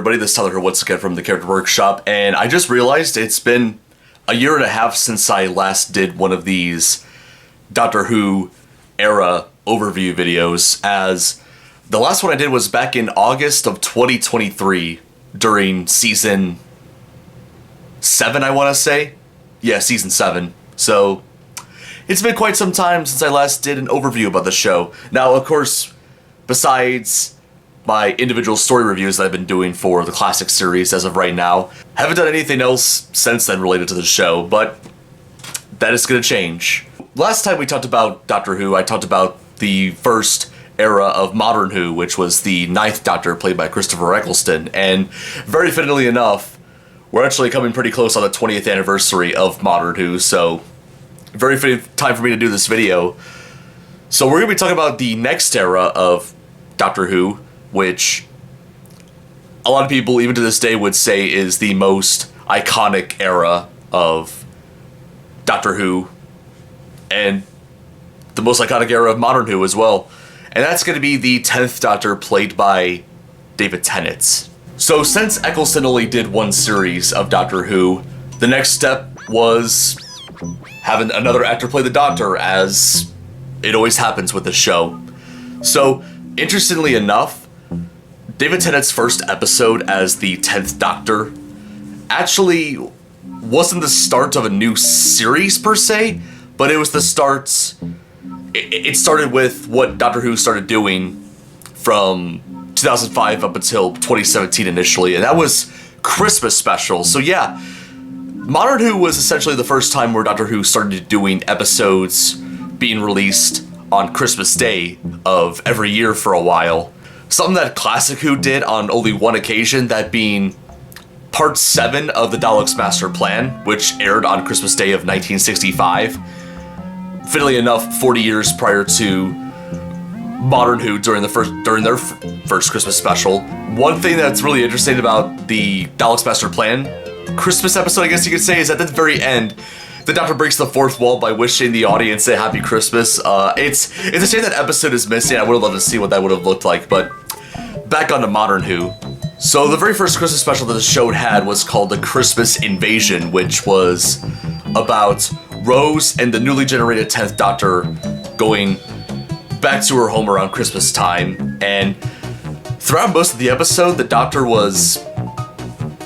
everybody, this is Tyler here once again from the Character Workshop, and I just realized it's been a year and a half since I last did one of these Doctor Who era overview videos, as the last one I did was back in August of 2023 during season 7, I want to say. Yeah, season 7. So it's been quite some time since I last did an overview about the show. Now, of course, besides my individual story reviews that I've been doing for the classic series as of right now, haven't done anything else since then related to the show, but that is going to change. Last time we talked about Doctor Who, I talked about the first era of Modern Who, which was the 9th Doctor played by Christopher Eccleston, and very fittingly enough, we're actually coming pretty close on the 20th anniversary of Modern Who, so very fitting time for me to do this video. So we're going to be talking about the next era of Doctor Who, which a lot of people, even to this day, would say is the most iconic era of Doctor Who, and the most iconic era of Modern Who as well. And that's going to be the 10th Doctor, played by David Tennant. So since Eccleston only did one series of Doctor Who, the next step was having another actor play the Doctor, as it always happens with the show. So, interestingly enough, David Tennant's first episode as the 10th Doctor actually wasn't the start of a new series per se, but it was the start. It started with what Doctor Who started doing from 2005 up until 2017 initially, and that was Christmas special. So yeah, Modern Who was essentially the first time where Doctor Who started doing episodes being released on Christmas Day of every year for a while. Something that Classic Who did on only one occasion, that being Part 7 of the Daleks' Master Plan, which aired on Christmas Day of 1965. Fittingly enough, 40 years prior to Modern Who during their first Christmas special. One thing that's really interesting about the Daleks' Master Plan Christmas episode, I guess you could say, is at the very end, the Doctor breaks the fourth wall by wishing the audience a happy Christmas. It's a shame that episode is missing. I would have loved to see what that would have looked like, but back on to Modern Who. So the very first Christmas special that the show had was called The Christmas Invasion, which was about Rose and the newly generated 10th Doctor going back to her home around Christmas time. And throughout most of the episode, the Doctor was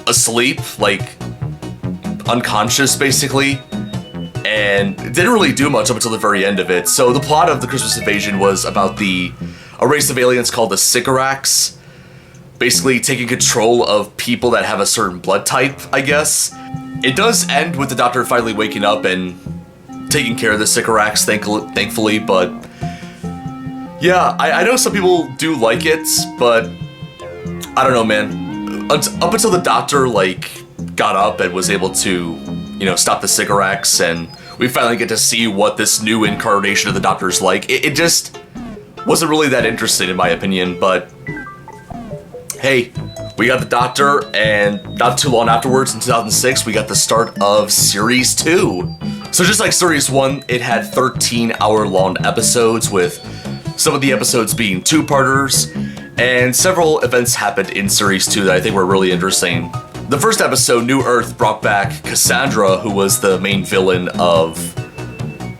asleep, like unconscious basically, and didn't really do much up until the very end of it. So the plot of The Christmas Invasion was about a race of aliens called the Sycorax, basically taking control of people that have a certain blood type, I guess. It does end with the Doctor finally waking up and taking care of the Sycorax, thankfully, but yeah, I know some people do like it, but I don't know, man. Up until the Doctor, got up and was able to, stop the Sycorax, and we finally get to see what this new incarnation of the Doctor's like, it just wasn't really that interesting in my opinion, but hey, we got the Doctor, and not too long afterwards, in 2006, we got the start of Series 2. So just like Series 1, it had 13-hour-long episodes, with some of the episodes being two-parters, and several events happened in Series 2 that I think were really interesting. The first episode, New Earth, brought back Cassandra, who was the main villain of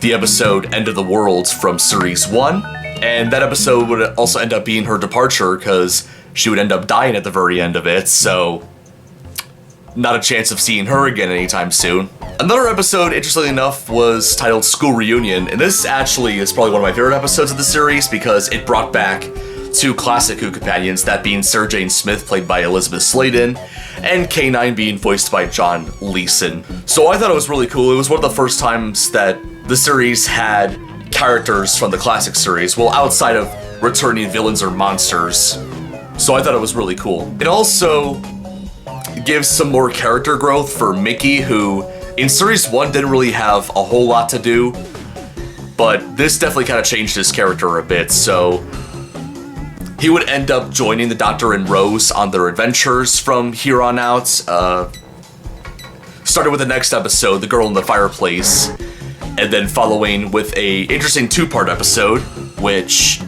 the episode End of the World from Series 1, and that episode would also end up being her departure, because she would end up dying at the very end of it, so not a chance of seeing her again anytime soon. Another episode, interestingly enough, was titled School Reunion, and this actually is probably one of my favorite episodes of the series because it brought back two classic Who companions, that being Sarah Jane Smith, played by Elizabeth Sladen, and K9 being voiced by John Leeson. So I thought it was really cool. It was one of the first times that the series had characters from the classic series, well, outside of returning villains or monsters. So I thought it was really cool. It also gives some more character growth for Mickey, who in Series 1 didn't really have a whole lot to do, but this definitely kind of changed his character a bit, so he would end up joining the Doctor and Rose on their adventures from here on out. Started with the next episode, The Girl in the Fireplace, and then following with a interesting two-part episode, which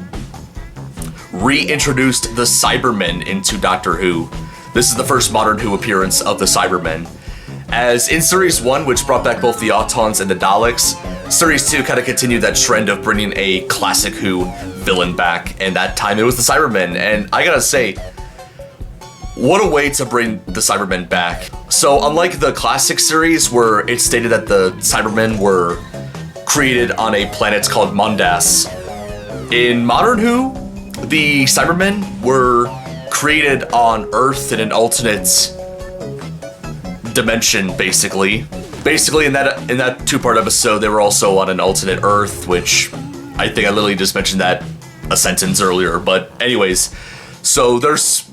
reintroduced the Cybermen into Doctor Who. The This is the first Modern Who appearance of the Cybermen. As in Series 1, which brought back both the Autons and the Daleks, Series 2 kind of continued that trend of bringing a classic Who villain back, and that time it was the Cybermen. And I gotta say, what a way to bring the Cybermen back. So unlike the classic series where it stated that the Cybermen were created on a planet called Mondas, in Modern Who, the Cybermen were created on Earth in an alternate dimension, basically. Basically, in that two-part episode, they were also on an alternate Earth, which I think I literally just mentioned that a sentence earlier. But anyways, so there's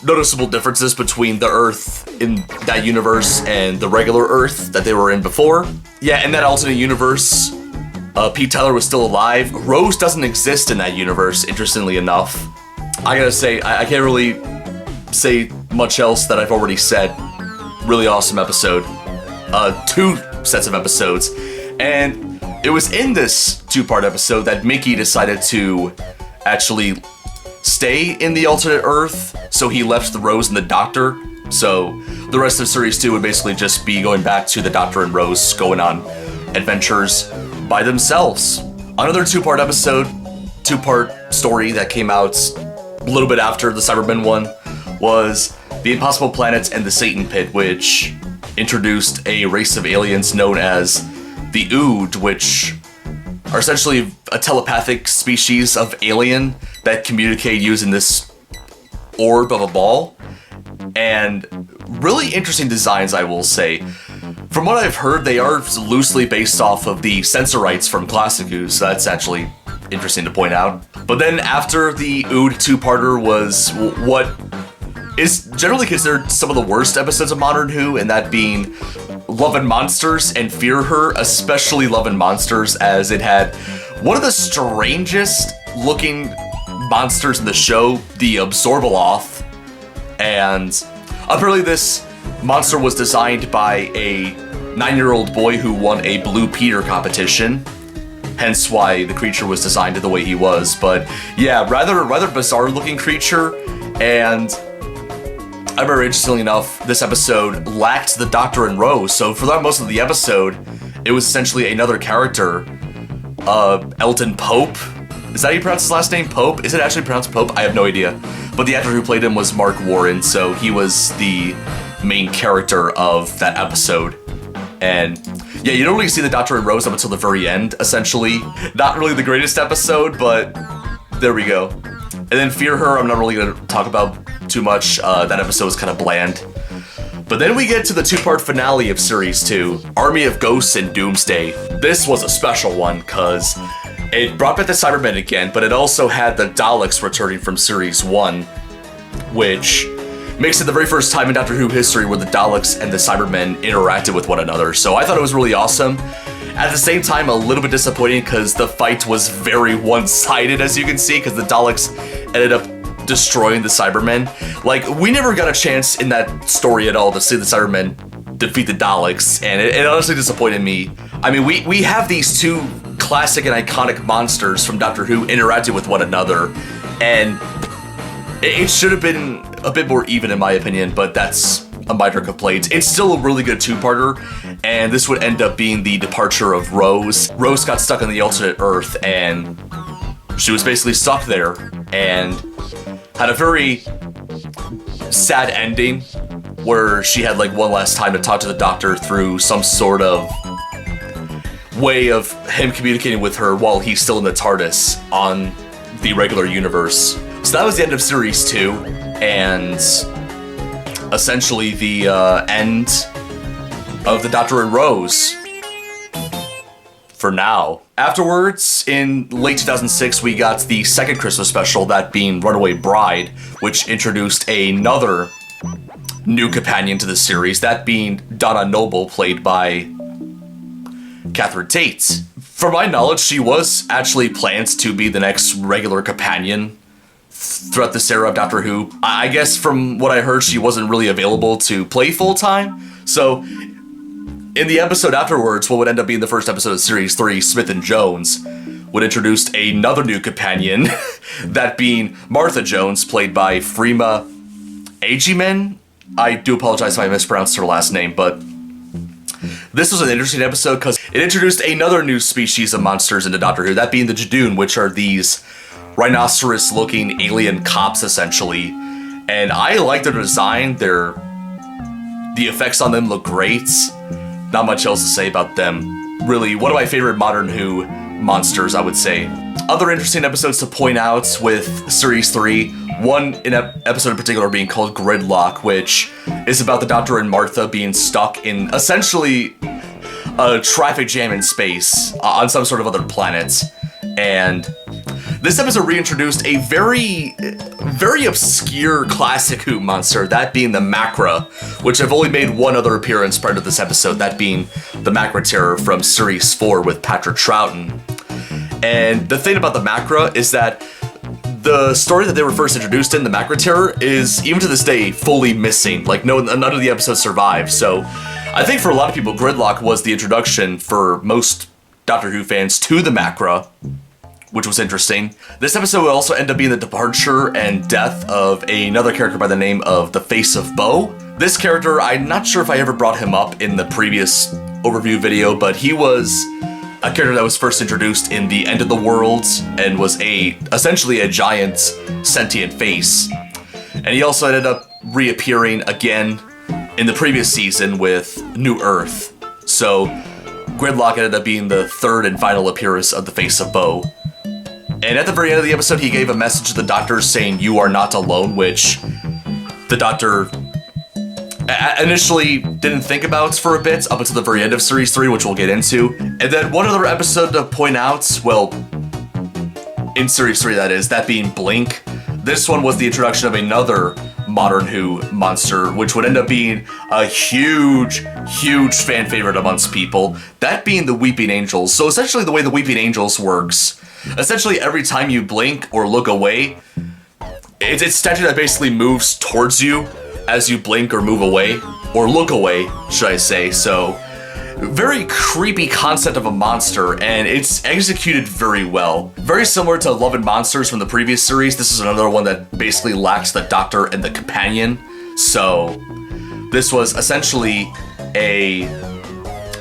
noticeable differences between the Earth in that universe and the regular Earth that they were in before. Yeah, in that alternate universe, Pete Tyler was still alive. Rose doesn't exist in that universe, interestingly enough. I gotta say, I can't really say much else that I've already said. Really awesome episode. 2 sets of episodes. And it was in this 2-part episode that Mickey decided to actually stay in the alternate Earth, so he left the Rose and the Doctor. So the rest of Series 2 would basically just be going back to the Doctor and Rose going on adventures by themselves. Another 2-part episode, 2-part story that came out a little bit after the Cybermen one was The Impossible Planets and the Satan Pit, which introduced a race of aliens known as the Ood, which are essentially a telepathic species of alien that communicate using this orb of a ball. And really interesting designs, I will say. From what I've heard, they are loosely based off of the Sensorites from Classic Who, so that's actually interesting to point out. But then after the Ood 2-parter was what is generally considered some of the worst episodes of Modern Who, and that being Love and Monsters and Fear Her, especially Love and Monsters, as it had one of the strangest looking monsters in the show, the Absorbaloth. And apparently this monster was designed by a 9-year-old boy who won a Blue Peter competition, hence why the creature was designed the way he was. But yeah, rather bizarre looking creature. And I remember, interestingly enough, this episode lacked the Doctor and Rose, so for that most of the episode, it was essentially another character, Elton Pope. Is that how you pronounce his last name, Pope? Is it actually pronounced Pope? I have no idea. But the actor who played him was Mark Warren, so he was the main character of that episode. And yeah, you don't really see the Doctor and Rose up until the very end, essentially. Not really the greatest episode, but there we go. And then Fear Her, I'm not really going to talk about too much. That episode was kind of bland. But then we get to the 2-part finale of Series 2, Army of Ghosts and Doomsday. This was a special one, because it brought back the Cybermen again, but it also had the Daleks returning from Series 1, which makes it the very first time in Doctor Who history where the Daleks and the Cybermen interacted with one another. So I thought it was really awesome. At the same time, a little bit disappointing because the fight was very one-sided, as you can see, because the Daleks ended up destroying the Cybermen. Like, we never got a chance in that story at all to see the Cybermen defeat the Daleks, and it honestly disappointed me. I mean, we have these 2 classic and iconic monsters from Doctor Who interacting with one another, and it should have been a bit more even in my opinion, but that's a minor complaint. It's still a really good 2-parter, and this would end up being the departure of Rose. Rose got stuck on the alternate Earth, and she was basically stuck there, and had a very sad ending, where she had like one last time to talk to the Doctor through some sort of way of him communicating with her while he's still in the TARDIS on the regular universe. So that was the end of Series 2, and essentially the end of the Doctor and Rose. For now. Afterwards, in late 2006, we got the second Christmas special, that being Runaway Bride, which introduced another new companion to the series, that being Donna Noble, played by Catherine Tate. From my knowledge, she was actually planned to be the next regular companion throughout this era of Doctor Who. I guess from what I heard, she wasn't really available to play full-time, so in the episode afterwards, what would end up being the first episode of Series 3, Smith and Jones, would introduce another new companion, that being Martha Jones, played by Freema Ajimen. I do apologize if I mispronounced her last name, but this was an interesting episode because it introduced another new species of monsters into Doctor Who, that being the Judoon, which are these rhinoceros-looking alien cops, essentially. And I like their design. The effects on them look great. Not much else to say about them. Really, one of my favorite Modern Who monsters, I would say. Other interesting episodes to point out with Series 3, one episode in particular being called Gridlock, which is about the Doctor and Martha being stuck in essentially a traffic jam in space on some sort of other planet. And this episode reintroduced a very obscure classic Who monster, that being the Macra, which have only made one other appearance prior to this episode, that being the Macra Terror from Series 4 with Patrick Troughton. And the thing about the Macra is that the story that they were first introduced in, the Macra Terror, is, even to this day, fully missing. Like, none of the episodes survive. So, I think for a lot of people, Gridlock was the introduction for most Doctor Who fans to the Macra, which was interesting. This episode would also end up being the departure and death of another character by the name of the Face of Bo. This character, I'm not sure if I ever brought him up in the previous overview video, but he was a character that was first introduced in the End of the World and was essentially a giant sentient face. And he also ended up reappearing again in the previous season with New Earth. So Gridlock ended up being the third and final appearance of the Face of Bo. And at the very end of the episode, he gave a message to the Doctor saying, "You are not alone," which the Doctor initially didn't think about for a bit, up until the very end of Series 3, which we'll get into. And then one other episode to point out, well, in Series 3 that is, that being Blink. This one was the introduction of another Modern Who monster, which would end up being a huge fan favorite amongst people, that being the Weeping Angels. So essentially the way the Weeping Angels works, essentially every time you blink or look away, it's a statue that basically moves towards you as you blink or move away, or look away, should I say. So, very creepy concept of a monster, and it's executed very well. Very similar to Love and Monsters from the previous series, this is another one that basically lacks the Doctor and the companion. So, this was essentially a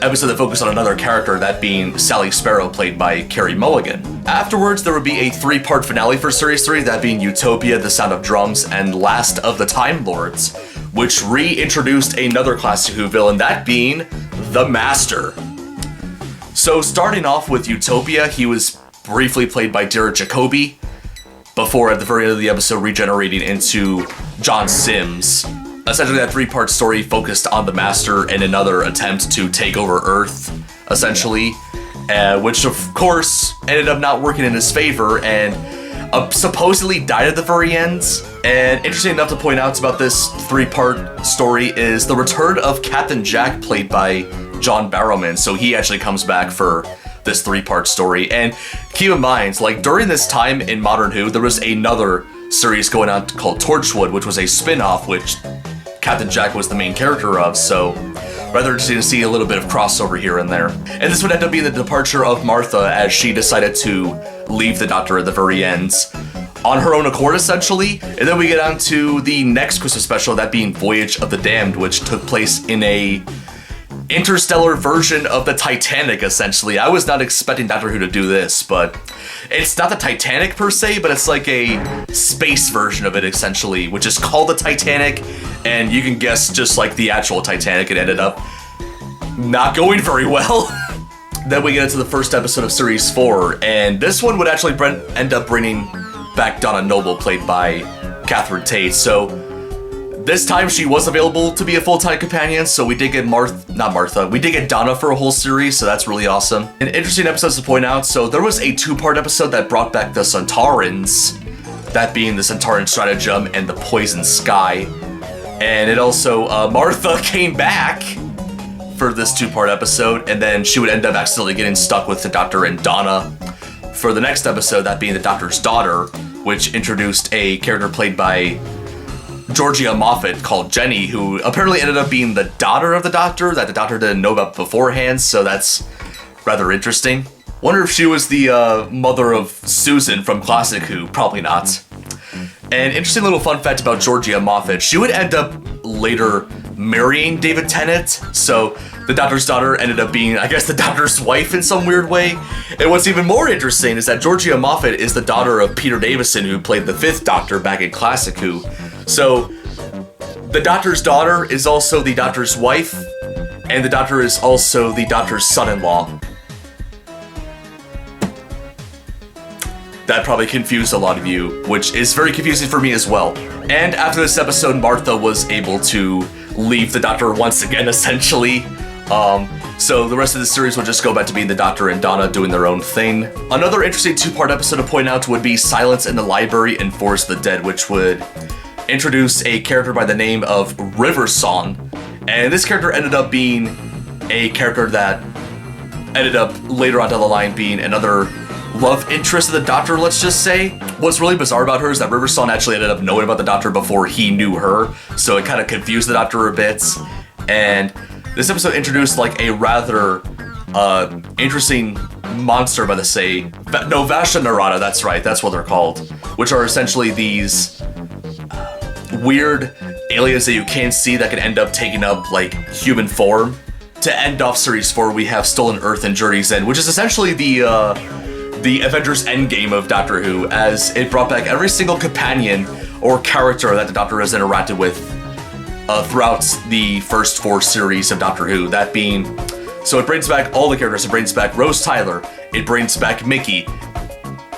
episode that focused on another character, that being Sally Sparrow, played by Carey Mulligan. Afterwards, there would be a 3-part finale for Series 3, that being Utopia, The Sound of Drums, and Last of the Time Lords, which reintroduced another classic Who villain, that being the Master. So starting off with Utopia, he was briefly played by Derek Jacobi, before at the very end of the episode regenerating into John Sims. Essentially that 3-part story focused on the Master and another attempt to take over Earth, essentially, which of course ended up not working in his favor and supposedly died at the very end. And interesting enough to point out about this 3-part story is the return of Captain Jack, played by John Barrowman. So he actually comes back for this 3-part story. And keep in mind, like, during this time in Modern Who, there was another series going on called Torchwood, which was a spin-off, which Captain Jack was the main character of, so rather interesting to see a little bit of crossover here and there. And this would end up being the departure of Martha, as she decided to leave the Doctor at the very end, on her own accord, essentially. And then we get on to the next Christmas special, that being Voyage of the Damned, which took place in a interstellar version of the Titanic, essentially. I was not expecting Doctor Who to do this, but it's not the Titanic per se, but it's like a space version of it, essentially, which is called the Titanic, and you can guess, just like the actual Titanic, it ended up not going very well. Then we get into the first episode of Series 4, and this one would actually end up bringing back Donna Noble, played by Catherine Tate. So this time she was available to be a full-time companion, so we did get we did get Donna for a whole series, so that's really awesome. And interesting episodes to point out, so there was a 2-part episode that brought back the Centaurans, that being the Centauran Stratagem and the Poison Sky. And it also, Martha came back for this 2-part episode, and then she would end up accidentally getting stuck with the Doctor and Donna for the next episode, that being the Doctor's Daughter, which introduced a character played by Georgia Moffat called Jenny, who apparently ended up being the daughter of the Doctor that the Doctor didn't know about beforehand, so that's rather interesting. Wonder if she was the mother of Susan from Classic Who. Probably not. An interesting little fun fact about Georgia Moffat, she would end up later marrying David Tennant, so the Doctor's daughter ended up being, I guess, the Doctor's wife in some weird way. And what's even more interesting is that Georgia Moffat is the daughter of Peter Davison, who played the 5th Doctor back in Classic Who. So the Doctor's daughter is also the Doctor's wife, and the Doctor is also the Doctor's son-in-law. That probably confused a lot of you, which is very confusing for me as well. And after this episode, Martha was able to leave the Doctor once again, essentially. So the rest of the series will just go back to being the Doctor and Donna doing their own thing. Another interesting 2-part episode to point out would be Silence in the Library and Forest of the Dead, which would introduce a character by the name of River Song. And this character ended up being a character that ended up later on down the line being another love interest of the Doctor, let's just say. What's really bizarre about her is that River Song actually ended up knowing about the Doctor before he knew her, so it kind of confused the Doctor a bit. And this episode introduced like a rather interesting monster by the Vasha Narada, that's right, that's what they're called, which are essentially these weird aliens that you can't see that can end up taking up like human form. To end off Series 4, we have Stolen Earth and Journey's End, which is essentially the Avengers Endgame of Doctor Who, as it brought back every single companion or character that the Doctor has interacted with throughout the first 4 series of Doctor Who. That being, so it brings back all the characters. It brings back Rose Tyler. It brings back Mickey.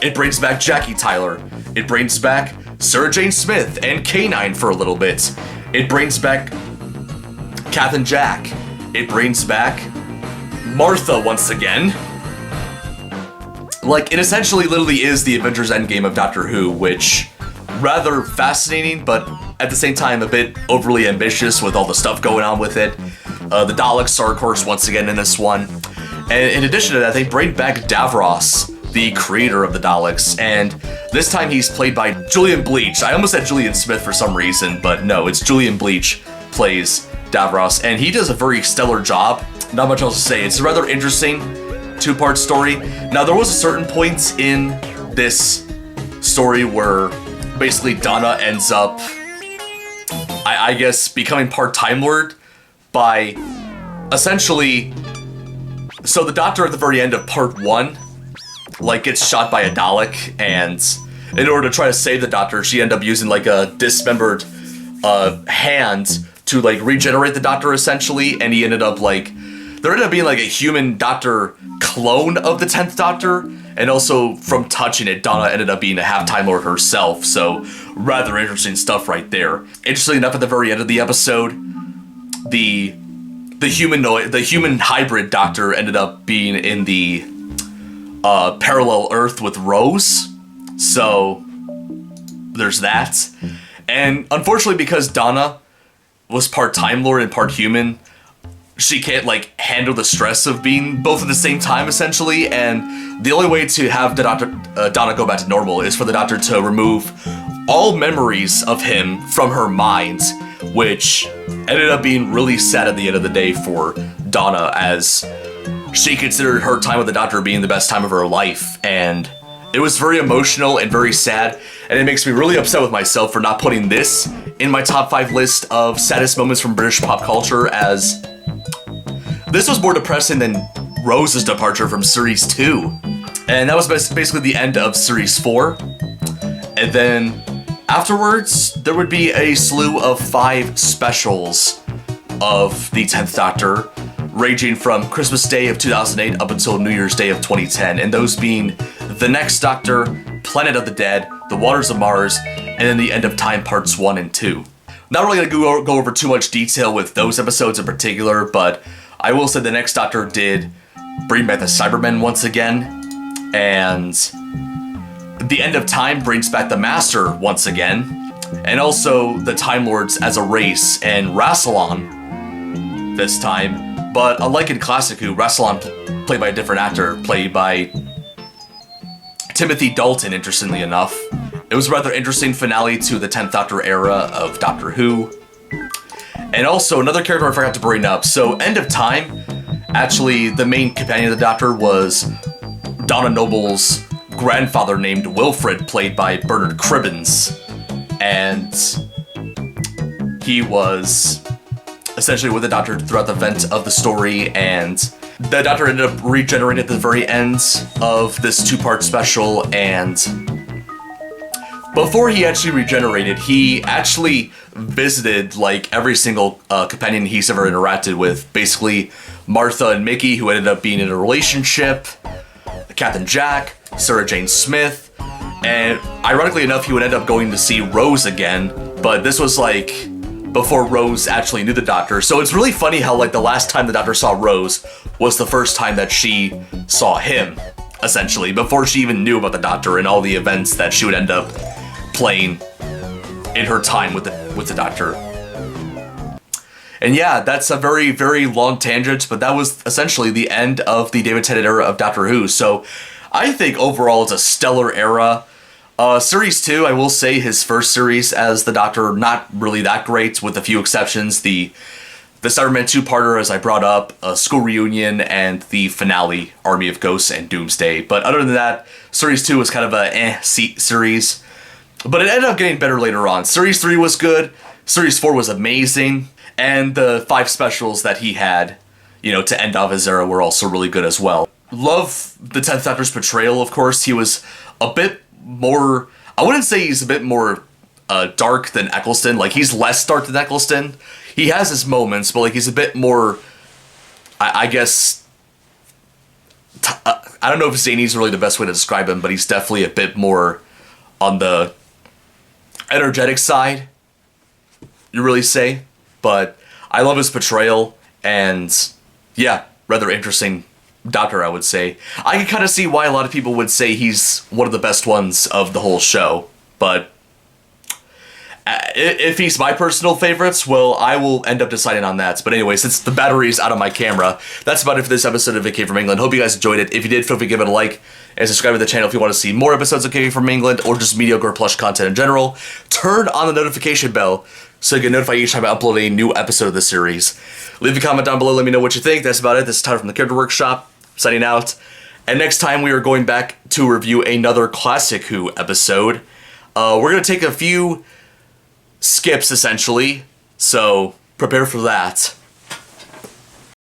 It brings back Jackie Tyler. It brings back Sarah Jane Smith and K9 for a little bit. It brings back Kath and Jack. It brings back Martha once again. Like, it essentially literally is the Avengers Endgame of Doctor Who, which, rather fascinating, but at the same time a bit overly ambitious with all the stuff going on with it. The Daleks are, of course, once again in this one. And in addition to that, they bring back Davros, the creator of the Daleks, and this time he's played by Julian Bleach. I almost said Julian Smith for some reason, but no, it's Julian Bleach plays Davros, and he does a very stellar job. Not much else to say. It's a rather interesting 2-part story. Now, there was a certain point in this story where basically Donna ends up, I guess, becoming part Time Lord by essentially, so the Doctor at the very end of part 1, like, gets shot by a Dalek, and in order to try to save the Doctor, she ended up using like a dismembered hand to like regenerate the Doctor essentially, and he ended up like, there ended up being like a human Doctor clone of the 10th Doctor, and also from touching it, Donna ended up being a half-Time Lord herself, so rather interesting stuff right there. Interestingly enough, at the very end of the episode, the human hybrid Doctor ended up being in the parallel Earth with Rose, so there's that. And unfortunately, because Donna was part Time Lord and part human, she can't like handle the stress of being both at the same time essentially, and the only way to have the Donna go back to normal is for the Doctor to remove all memories of him from her mind, which ended up being really sad at the end of the day for Donna, as she considered her time with the Doctor being the best time of her life, and it was very emotional and very sad, and it makes me really upset with myself for not putting this in my top 5 list of saddest moments from British pop culture, as this was more depressing than Rose's departure from Series 2. And that was basically the end of Series 4. And then afterwards, there would be a slew of 5 specials of the 10th Doctor, ranging from Christmas Day of 2008 up until New Year's Day of 2010. And those being The Next Doctor, Planet of the Dead, The Waters of Mars, and then The End of Time Parts 1 and 2. Not really going to go over too much detail with those episodes in particular, but I will say The Next Doctor did bring back the Cybermen once again, and The End of Time brings back the Master once again, and also the Time Lords as a race, and Rassilon this time. But unlike in Classic Who, Rassilon, played by a different actor, played by Timothy Dalton, interestingly enough. It was a rather interesting finale to the 10th Doctor era of Doctor Who. And also, another character I forgot to bring up. So, End of Time, actually, the main companion of the Doctor was Donna Noble's grandfather named Wilfred, played by Bernard Cribbins. and he was essentially with the Doctor throughout the event of the story, and the Doctor ended up regenerating at the very end of this 2-part special, and before he actually regenerated, he actually visited like every single companion he's ever interacted with. Basically, Martha and Mickey, who ended up being in a relationship, Captain Jack, Sarah Jane Smith, and ironically enough, he would end up going to see Rose again, but this was like before Rose actually knew the Doctor. So it's really funny how like the last time the Doctor saw Rose was the first time that she saw him, essentially, before she even knew about the Doctor and all the events that she would end up playing in her time with the Doctor. And yeah, that's a very, very long tangent, but that was essentially the end of the David Tennant era of Doctor Who. So I think overall it's a stellar era. Series 2, I will say his first series as the Doctor, not really that great, with a few exceptions. The Cyberman 2-parter, as I brought up, School Reunion, and the finale, Army of Ghosts and Doomsday. But other than that, Series 2 was kind of a series. But it ended up getting better later on. Series 3 was good, Series 4 was amazing, and the 5 specials that he had, you know, to end off his era were also really good as well. Love the 10th Doctor's portrayal, of course. He was a bit more, I wouldn't say he's a bit more dark than Eccleston. Like, he's less dark than Eccleston. He has his moments, but like he's a bit more, I guess, I don't know if zany's really the best way to describe him, but he's definitely a bit more on the energetic side, you really say. But I love his portrayal, and yeah, rather interesting Doctor, I would say. I can kind of see why a lot of people would say he's one of the best ones of the whole show, but if he's my personal favorites, well, I will end up deciding on that. But anyway, since the battery's out of my camera, that's about it for this episode of It Came From England. Hope you guys enjoyed it. If you did, feel free to give it a like and subscribe to the channel if you want to see more episodes of It Came From England or just mediocre plush content in general. Turn on the notification bell so you get notified each time I upload a new episode of the series. Leave a comment down below, let me know what you think. That's about it. This is Tyler from the Character Workshop, signing out. And next time we are going back to review another Classic Who episode. We're going to take a few skips, essentially, so prepare for that.